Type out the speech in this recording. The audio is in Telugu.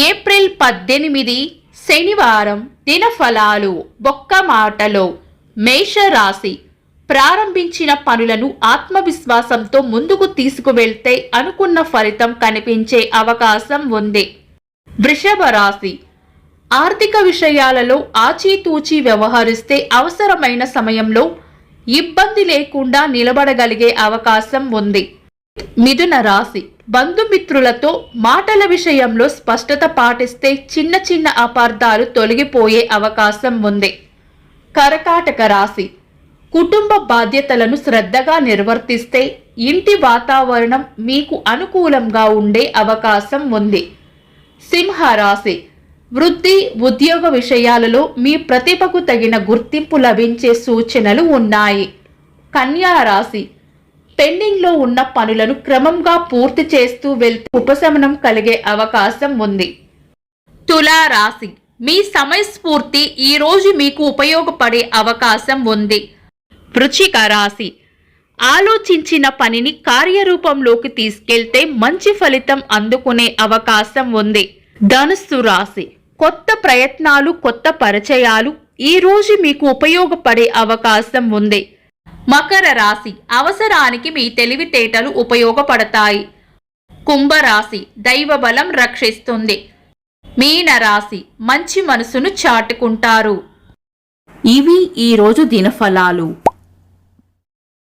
ఏప్రిల్ 18 శనివారం దినఫలాలు. ఒక్క మాటలో మేషరాశి ప్రారంభించిన పనులను ఆత్మవిశ్వాసంతో ముందుకు తీసుకువెళ్తే అనుకున్న ఫలితం కనిపించే అవకాశం ఉంది. వృషభ రాశి ఆర్థిక విషయాలలో ఆచితూచి వ్యవహరిస్తే అవసరమైన సమయంలో ఇబ్బంది లేకుండా నిలబడగలిగే అవకాశం ఉంది. మిథున రాశి బంధుమిత్రులతో మాటల విషయంలో స్పష్టత పాటిస్తే చిన్న చిన్న అపార్థాలు తొలగిపోయే అవకాశం ఉంది. కర్కాటక రాశి కుటుంబ బాధ్యతలను శ్రద్ధగా నిర్వర్తిస్తే ఇంటి వాతావరణం మీకు అనుకూలంగా ఉండే అవకాశం ఉంది. సింహరాశి వృత్తి ఉద్యోగ విషయాలలో మీ ప్రతిభకు తగిన గుర్తింపు లభించే సూచనలు ఉన్నాయి. కన్యా రాశి పెండింగ్లో ఉన్న పనులను క్రమంగా పూర్తి చేస్తూ వెళ్తే ఉపశమనం కలిగే అవకాశం ఉంది. తులా రాశి మీ సమయస్ఫూర్తి ఈ రోజు మీకు ఉపయోగపడే అవకాశం ఉంది. వృశ్చిక రాశి ఆలోచించిన పనిని కార్యరూపంలోకి తీసుకెళ్తే మంచి ఫలితం అందుకునే అవకాశం ఉంది. ధనుస్సు రాశి కొత్త ప్రయత్నాలు కొత్త పరిచయాలు ఈ రోజు మీకు ఉపయోగపడే అవకాశం ఉంది. మకర రాశి అవసరానికి మీ తెలివితేటలు ఉపయోగపడతాయి. కుంభరాశి దైవ బలం రక్షిస్తుంది. మీన రాశి మంచి మనసును చాటుకుంటారు. ఇవి ఈ రోజు దినఫలాలు.